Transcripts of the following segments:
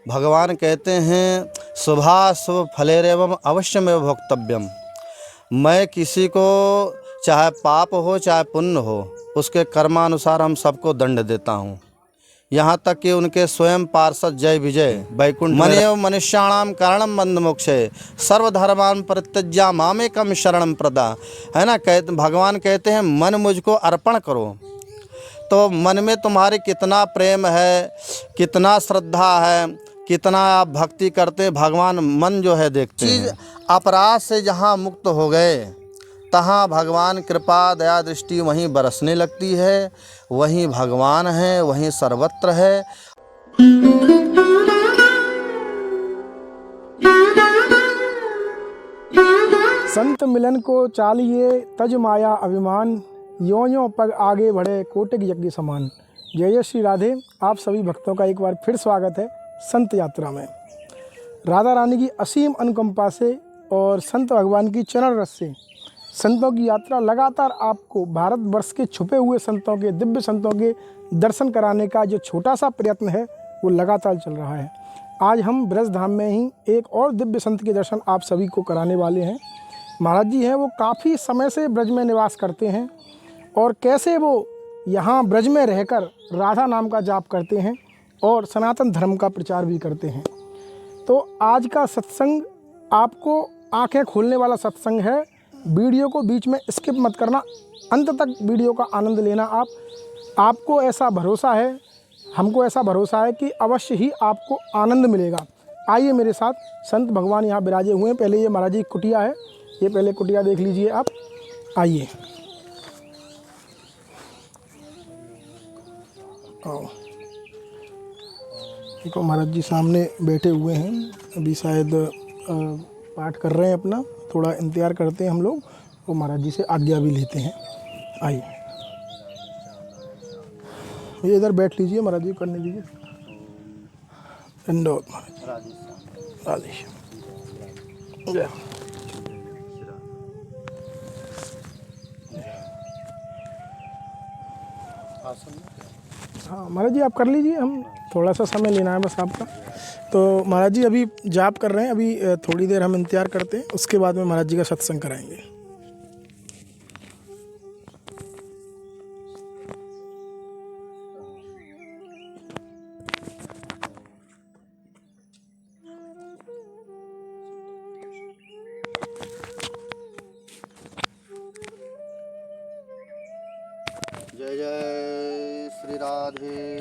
भगवान कहते हैं शुभाशुभ फलेरेवं अवश्यमेव भोक्तव्यम। मैं किसी को चाहे पाप हो चाहे पुण्य हो उसके कर्मानुसार हम सबको दंड देता हूँ। यहाँ तक कि उनके स्वयं पार्षद जय विजय वैकुंठ मनेव मनुष्याणाम कारणम बंध मोक्षे सर्वधर्मान परित्यज्य मामेकम शरणम प्रदा, है ना। भगवान कहते हैं मन मुझको अर्पण करो। तो मन में तुम्हारे कितना प्रेम है, कितना श्रद्धा है, कितना आप भक्ति करते हैं, भगवान मन जो है देखते हैं। अपराध से जहाँ मुक्त हो गए तहाँ भगवान कृपा दया दृष्टि वहीं बरसने लगती है। वहीं भगवान है, वहीं सर्वत्र है। संत मिलन को चालिए तज माया अभिमान, यों यों पग आगे बढ़े कोटिक यज्ञ समान। जय जय श्री राधे। आप सभी भक्तों का एक बार फिर स्वागत है संत यात्रा में। राधा रानी की असीम अनुकंपा से और संत भगवान की चरण रस से संतों की यात्रा लगातार आपको भारतवर्ष के छुपे हुए संतों के, दिव्य संतों के दर्शन कराने का जो छोटा सा प्रयत्न है वो लगातार चल रहा है। आज हम ब्रज धाम में ही एक और दिव्य संत के दर्शन आप सभी को कराने वाले हैं। महाराज जी हैं वो काफ़ी समय से ब्रज में निवास करते हैं और कैसे वो यहाँ ब्रज में रहकर राधा नाम का जाप करते हैं और सनातन धर्म का प्रचार भी करते हैं। तो आज का सत्संग आपको आंखें खोलने वाला सत्संग है। वीडियो को बीच में स्किप मत करना, अंत तक वीडियो का आनंद लेना। आपको ऐसा भरोसा है, हमको ऐसा भरोसा है कि अवश्य ही आपको आनंद मिलेगा। आइए मेरे साथ, संत भगवान यहाँ विराजे हुए हैं। पहले ये महाराज जी की कुटिया है, ये पहले कुटिया देख लीजिए आप। आइए देखो महाराज जी सामने बैठे हुए हैं, अभी शायद पाठ कर रहे हैं अपना। थोड़ा इंतज़ार करते हैं हम लोग और महाराज जी से आज्ञा भी लेते हैं। आइए ये इधर बैठ लीजिए, महाराज जी करने दीजिए। दंडवत महाराज राधेश्याम। जय हाँ महाराज जी आप कर लीजिए, हम थोड़ा सा समय लेना है बस आपका। तो महाराज जी अभी जाप कर रहे हैं, अभी थोड़ी देर हम इंतज़ार करते हैं, उसके बाद में महाराज जी का सत्संग कराएंगे। जय जय श्री राधे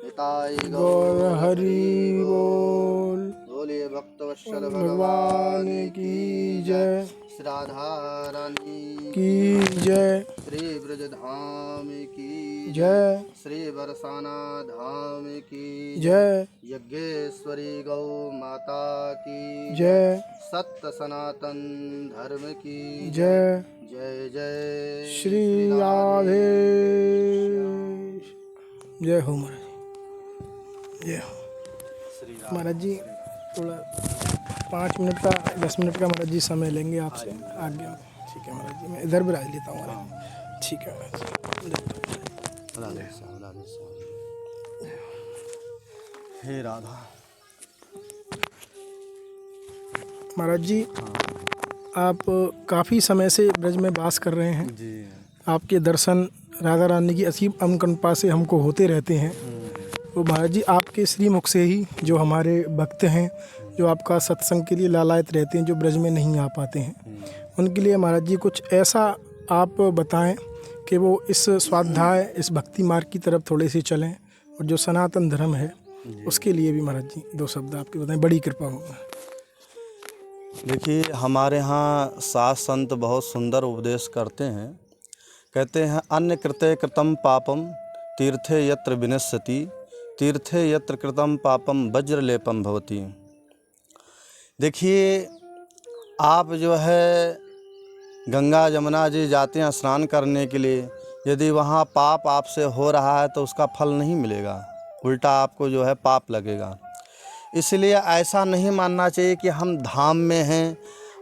निताई गौर हरि बोल। बोलिए भक्तवत्सल भगवान की जय, श्री राधा रानी की जय, श्री ब्रज धाम की जय, श्री बरसाना धाम की जय, यज्ञेश्वरी गौ माता की जय, सत्य सनातन धर्म की जय। जय जय श्री राधे। जय हो महाराज, जय हो महाराज जी। थोड़ा 5 मिनट का 10 मिनट का महाराज जी समय लेंगे आपसे आज्ञा। ठीक है महाराज जी, मैं इधर भी राज लेता हूँ महाराज। ठीक है महाराज जी। हे राधा। महाराज जी आप काफ़ी समय से ब्रज में वास कर रहे हैं जी। आपके दर्शन राधा रानी की असीम अनुकंपा से हमको होते रहते हैं। तो महाराज जी आपके श्रीमुख से ही जो हमारे भक्त हैं, जो आपका सत्संग के लिए लालायत रहते हैं, जो ब्रज में नहीं आ पाते हैं, उनके लिए महाराज जी कुछ ऐसा आप बताएं कि वो इस स्वाध्याय, इस भक्ति मार्ग की तरफ थोड़े से चलें और जो सनातन धर्म है उसके लिए भी महाराज जी 2 शब्द आपके बताएं, बड़ी कृपा होगा। देखिए हमारे यहाँ साध संत बहुत सुंदर उपदेश करते हैं। कहते हैं अन्य कृते कृतम पापम तीर्थे यत्र विनश्यति, तीर्थे यत्र कृतम पापम वज्रलेपम भवति। देखिए आप जो है गंगा जमुना जी जाते हैं स्नान करने के लिए, यदि वहाँ पाप आपसे हो रहा है तो उसका फल नहीं मिलेगा, उल्टा आपको जो है पाप लगेगा। इसलिए ऐसा नहीं मानना चाहिए कि हम धाम में हैं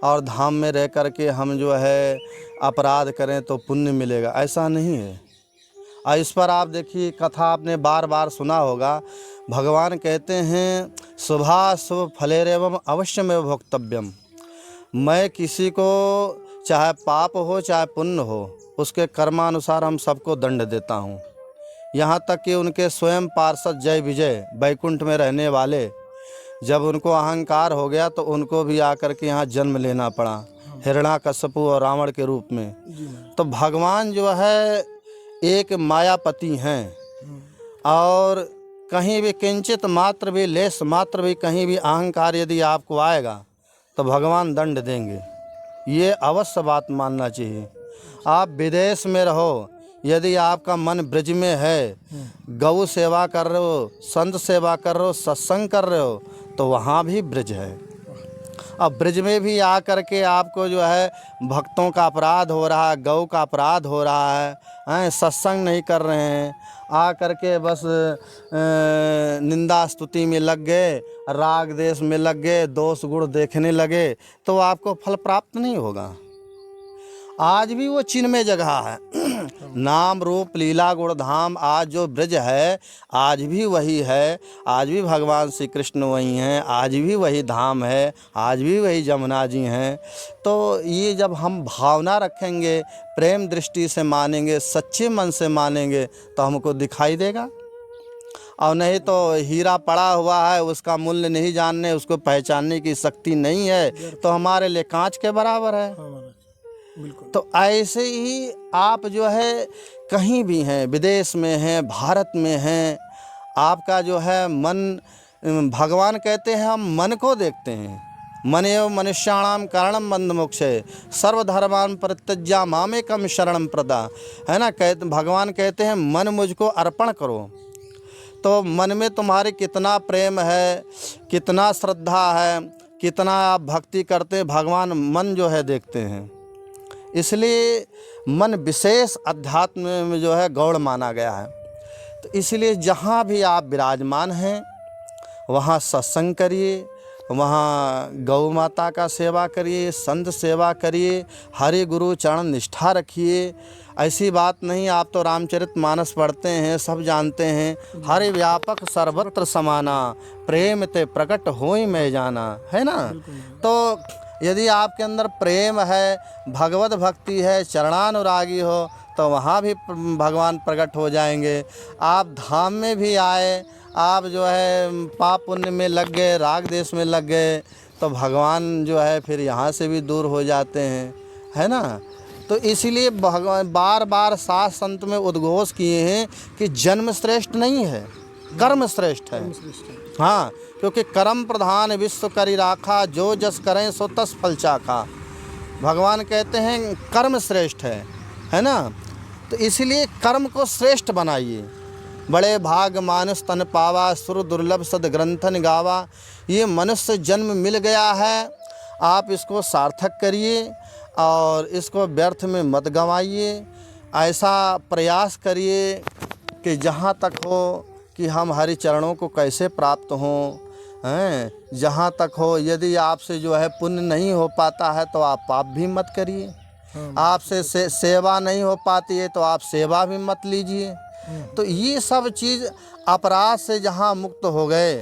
और धाम में रह कर के हम जो है अपराध करें तो पुण्य मिलेगा, ऐसा नहीं है। और इस पर आप देखिए कथा आपने बार बार सुना होगा। भगवान कहते हैं शुभाशुभ फलेरेवम अवश्यमेव भोक्तव्यम। मैं किसी को चाहे पाप हो चाहे पुण्य हो उसके कर्मानुसार हम सबको दंड देता हूँ। यहाँ तक कि उनके स्वयं पार्षद जय विजय वैकुंठ में रहने वाले, जब उनको अहंकार हो गया तो उनको भी आकर के यहाँ जन्म लेना पड़ा, हिरण्याकश्यपु और रावण के रूप में। तो भगवान जो है एक मायापति हैं और कहीं भी किंचित मात्र भी लेस मात्र भी कहीं भी अहंकार यदि आपको आएगा तो भगवान दंड देंगे। ये अवश्य बात मानना चाहिए। आप विदेश में रहो, यदि आपका मन ब्रज में है, गौ सेवा कर रहे हो, संत सेवा कर रहे हो, सत्संग कर रहे हो, तो वहाँ भी ब्रज है। अब ब्रज में भी आकर के आपको जो है भक्तों का अपराध हो रहा है, गौ का अपराध हो रहा है, सत्संग नहीं कर रहे हैं, आ करके बस निंदा स्तुति में लग गए, राग देश में लग गए, दोष गुण देखने लगे, तो आपको फल प्राप्त नहीं होगा। आज भी वो चिन्मय जगह है। नाम रूप लीला गुण धाम, आज जो ब्रज है आज भी वही है। आज भी भगवान श्री कृष्ण वही हैं, आज भी वही धाम है, आज भी वही जमुना जी हैं। तो ये जब हम भावना रखेंगे, प्रेम दृष्टि से मानेंगे, सच्चे मन से मानेंगे तो हमको दिखाई देगा। और नहीं तो हीरा पड़ा हुआ है, उसका मूल्य नहीं जानने, उसको पहचानने की शक्ति नहीं है, तो हमारे लिए कांच के बराबर है। तो ऐसे ही आप जो है कहीं भी हैं, विदेश में हैं, भारत में हैं, आपका जो है मन, भगवान कहते हैं हम मन को देखते हैं। मन एव मनुष्याणाम कारणम बंध मोक्षे सर्वधर्मान परित्यज्य मामेकम शरणम प्रदा, है ना। भगवान कहते हैं मन मुझको अर्पण करो। तो मन में तुम्हारे कितना प्रेम है, कितना श्रद्धा है, कितना आप भक्ति करते हैं, भगवान मन जो है देखते हैं। इसलिए मन विशेष अध्यात्म में जो है गौड़ माना गया है। तो इसलिए जहाँ भी आप विराजमान हैं वहाँ सत्संग करिए, वहाँ गौ माता का सेवा करिए, संत सेवा करिए, हरि गुरु चरण निष्ठा रखिए। ऐसी बात नहीं, आप तो रामचरितमानस पढ़ते हैं, सब जानते हैं, हरि व्यापक सर्वत्र समाना, प्रेम ते प्रकट होई मैं जाना, है ना। तो यदि आपके अंदर प्रेम है, भगवत भक्ति है, चरणानुरागी हो, तो वहाँ भी भगवान प्रकट हो जाएंगे। आप धाम में भी आए, आप जो है पाप पुण्य में लग गए, राग देश में लग गए, तो भगवान जो है फिर यहाँ से भी दूर हो जाते हैं, है ना। तो इसीलिए भगवान बार बार साध संत में उद्घोष किए हैं कि जन्म श्रेष्ठ नहीं है, कर्म श्रेष्ठ है। हाँ, क्योंकि कर्म प्रधान विश्व करी राखा, जो जस करें सो तस फल चाखा। भगवान कहते हैं कर्म श्रेष्ठ है ना। तो इसलिए कर्म को श्रेष्ठ बनाइए। बड़े भाग मानुष तन पावा, सुर दुर्लभ सद ग्रंथन गावा। ये मनुष्य जन्म मिल गया है, आप इसको सार्थक करिए और इसको व्यर्थ में मत गंवाइए। ऐसा प्रयास करिए कि जहाँ तक हो कि हम हरि चरणों को कैसे प्राप्त हों, हैं। जहाँ तक हो, यदि आपसे जो है पुण्य नहीं हो पाता है तो आप पाप भी मत करिए। आपसे सेवा नहीं हो पाती है तो आप सेवा भी मत लीजिए। तो ये सब चीज़ अपराध से जहाँ मुक्त हो गए,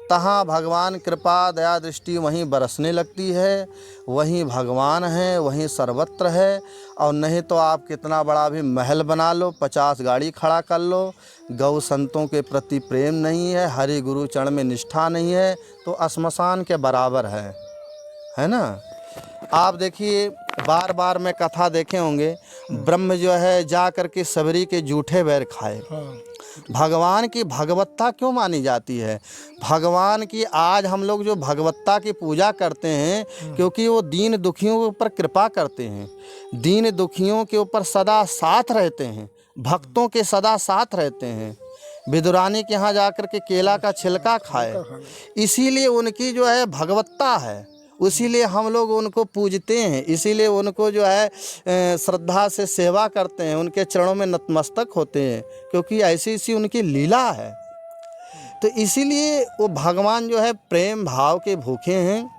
तहाँ भगवान कृपा दया दृष्टि वहीं बरसने लगती है। वहीं भगवान हैं, वहीं सर्वत्र है। और नहीं तो आप कितना बड़ा भी महल बना लो, 50 गाड़ी खड़ा कर लो, गौ संतों के प्रति प्रेम नहीं है, हरि गुरु चरण में निष्ठा नहीं है, तो श्मशान के बराबर है ना। आप देखिए, बार बार मैं कथा देखे होंगे, ब्रह्म जो है जा कर के सबरी के जूठे बैर खाए। भगवान की भगवत्ता क्यों मानी जाती है? भगवान की आज हम लोग जो भगवत्ता की पूजा करते हैं, क्योंकि वो दीन दुखियों के ऊपर कृपा करते हैं, दीन दुखियों के ऊपर सदा साथ रहते हैं, भक्तों के सदा साथ रहते हैं। विदुरानी के यहाँ जाकर के केला का छिलका खाए, इसीलिए उनकी जो है भगवत्ता है, इसीलिए हम लोग उनको पूजते हैं, इसीलिए उनको जो है श्रद्धा से सेवा करते हैं, उनके चरणों में नतमस्तक होते हैं, क्योंकि ऐसी ऐसी उनकी लीला है। तो इसीलिए वो भगवान जो है प्रेम भाव के भूखे हैं।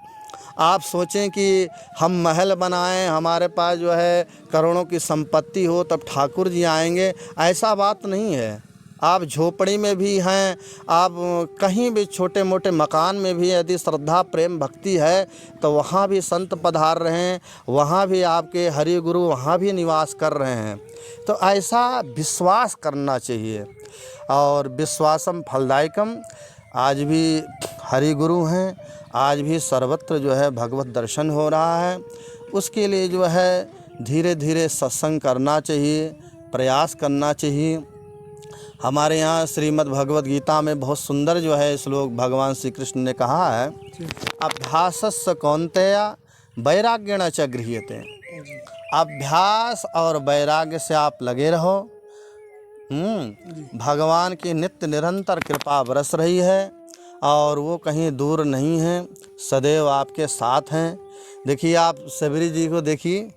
आप सोचें कि हम महल बनाएं, हमारे पास जो है करोड़ों की संपत्ति हो तब ठाकुर जी आएंगे, ऐसा बात नहीं है। आप झोपड़ी में भी हैं, आप कहीं भी छोटे मोटे मकान में भी यदि श्रद्धा प्रेम भक्ति है तो वहाँ भी संत पधार रहे हैं, वहाँ भी आपके हरि गुरु वहाँ भी निवास कर रहे हैं। तो ऐसा विश्वास करना चाहिए। और विश्वासम फलदायकम, आज भी हरि गुरु हैं, आज भी सर्वत्र जो है भगवत दर्शन हो रहा है। उसके लिए जो है धीरे धीरे सत्संग करना चाहिए, प्रयास करना चाहिए। हमारे यहाँ श्रीमद् भगवद गीता में बहुत सुंदर जो है श्लोक भगवान श्री कृष्ण ने कहा है, अभ्यासस्य कौन्तेय वैराग्येण च गृह्यते। अभ्यास और वैराग्य से आप लगे रहो। भगवान की नित्य निरंतर कृपा बरस रही है और वो कहीं दूर नहीं है, सदैव आपके साथ हैं। देखिए आप सबरी जी को देखिए,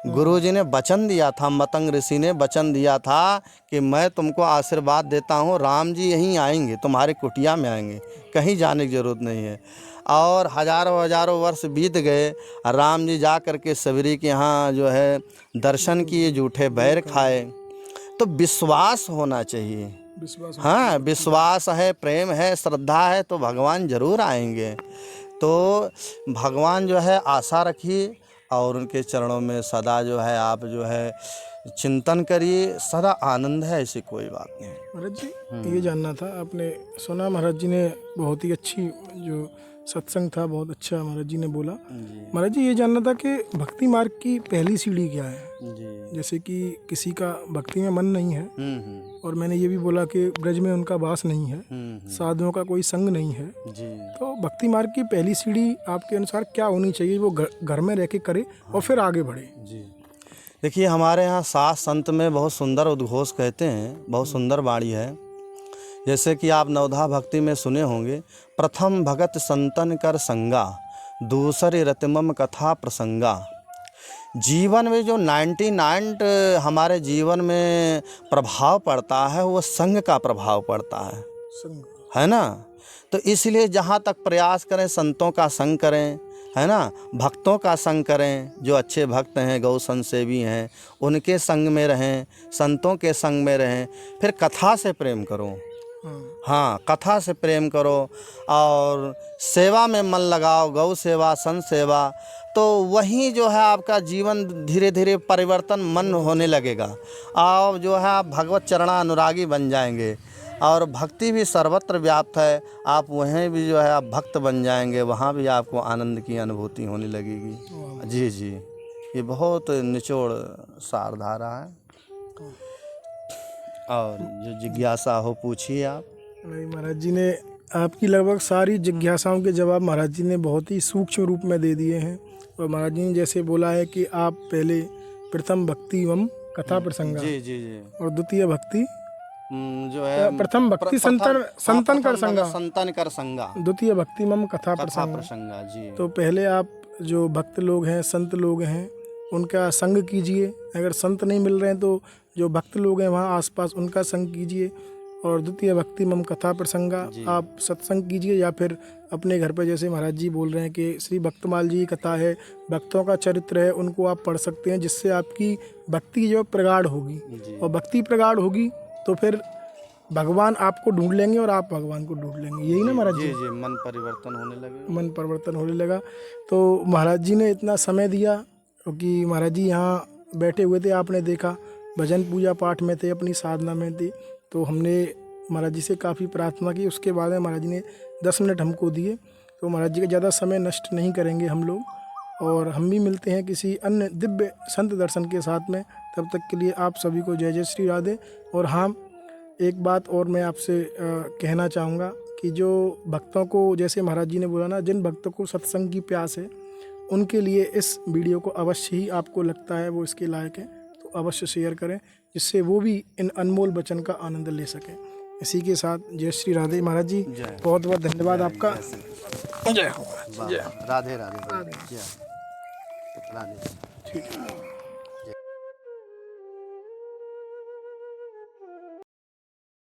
गुरु जी ने वचन दिया था, मतंग ऋषि ने वचन दिया था कि मैं तुमको आशीर्वाद देता हूँ, राम जी यहीं आएंगे, तुम्हारी कुटिया में आएंगे, कहीं जाने की ज़रूरत नहीं है। और हजारों हजारों वर्ष बीत गए, राम जी जा कर के सबरी के यहाँ जो है दर्शन किए, जूठे बैर खाए। तो विश्वास होना चाहिए। हाँ, विश्वास है, प्रेम है, श्रद्धा है तो भगवान ज़रूर आएंगे। तो भगवान जो है आशा रखिए और उनके चरणों में सदा जो है आप जो है चिंतन करिए, सदा आनंद है, ऐसी कोई बात नहीं। महाराज जी ये जानना था, आपने सुना महाराज जी ने बहुत ही अच्छी जो सत्संग था, बहुत अच्छा महाराज जी ने बोला। महाराज जी ये जानना था कि भक्ति मार्ग की पहली सीढ़ी क्या है जी? जैसे कि किसी का भक्ति में मन नहीं है और मैंने ये भी बोला कि ब्रज में उनका वास नहीं है, साधुओं का कोई संग नहीं है जी। तो भक्ति मार्ग की पहली सीढ़ी आपके अनुसार क्या होनी चाहिए, वो घर में रह के करे और फिर आगे बढ़े जी? देखिए हमारे यहाँ सात संत में बहुत सुंदर उद्घोष कहते हैं, बहुत सुंदर वाणी है। जैसे कि आप नवधा भक्ति में सुने होंगे, प्रथम भगत संतन कर संगा, दूसरे रतिमम कथा प्रसंगा। जीवन में जो 99 हमारे जीवन में प्रभाव पड़ता है वो संग का प्रभाव पड़ता है, है ना। तो इसलिए जहाँ तक प्रयास करें संतों का संग करें, है ना, भक्तों का संग करें, जो अच्छे भक्त हैं, गौ संत सेवी हैं, उनके संग में रहें, संतों के संग में रहें। फिर कथा से प्रेम करो, हाँ कथा से प्रेम करो और सेवा में मन लगाओ, गौ सेवा, संत सेवा। तो वहीं जो है आपका जीवन धीरे धीरे परिवर्तन मन होने लगेगा और जो है आप भगवत चरणा अनुरागी बन जाएंगे। और भक्ति भी सर्वत्र व्याप्त है, आप वहीं भी जो है आप भक्त बन जाएंगे, वहाँ भी आपको आनंद की अनुभूति होने लगेगी। जी जी, ये बहुत निचोड़ सारधारा है। और जो जिज्ञासा हो पूछिए आप। नहीं महाराज जी ने आपकी लगभग सारी जिज्ञासाओं के जवाब महाराज जी ने बहुत ही सूक्ष्म रूप में दे दिए हैं। और महाराज जी ने जैसे बोला है कि आप पहले प्रथम भक्ति एवं कथा प्रसंगा जी जी जी, और द्वितीय भक्ति जो है प्रथम भक्ति संतन कर संगा, द्वितीय भक्ति मम कथा प्रसंगा जी। तो पहले आप जो भक्त लोग हैं, संत लोग हैं, उनका संग कीजिए। अगर संत नहीं मिल रहे हैं तो जो भक्त लोग हैं वहाँ आसपास उनका संग कीजिए। और द्वितीय भक्ति मम कथा प्रसंगा, आप सत्संग कीजिए या फिर अपने घर पे जैसे महाराज जी बोल रहे हैं कि श्री भक्तमाल जी की कथा है, भक्तों का चरित्र है, उनको आप पढ़ सकते हैं, जिससे आपकी भक्ति जो प्रगाढ़ होगी। और भक्ति प्रगाढ़ होगी तो फिर भगवान आपको ढूंढ लेंगे और आप भगवान को ढूंढ लेंगे। यही ना महाराज जी? जी, मन परिवर्तन होने लगे, मन परिवर्तन होने लगा। तो महाराज जी ने इतना समय दिया क्योंकि महाराज जी यहाँ बैठे हुए थे, आपने देखा भजन पूजा पाठ में थे, अपनी साधना में थे। तो हमने महाराज जी से काफ़ी प्रार्थना की, उसके बाद में महाराज जी ने 10 मिनट हमको दिए। तो महाराज जी का ज़्यादा समय नष्ट नहीं करेंगे हम लोग, और हम भी मिलते हैं किसी अन्य दिव्य संत दर्शन के साथ में। तब तक के लिए आप सभी को जय जय श्री राधे। और हाँ, एक बात और मैं आपसे कहना चाहूँगा कि जो भक्तों को, जैसे महाराज जी ने बोला ना, जिन भक्तों को सत्संग की प्यास है उनके लिए इस वीडियो को अवश्य ही, आपको लगता है वो इसके लायक है तो अवश्य शेयर करें, जिससे वो भी इन अनमोल वचन का आनंद ले सकें। इसी के साथ जय श्री राधे। महाराज जी बहुत बहुत धन्यवाद आपका। जय हो, जय राधे राधे, जय राधे। ठीक है।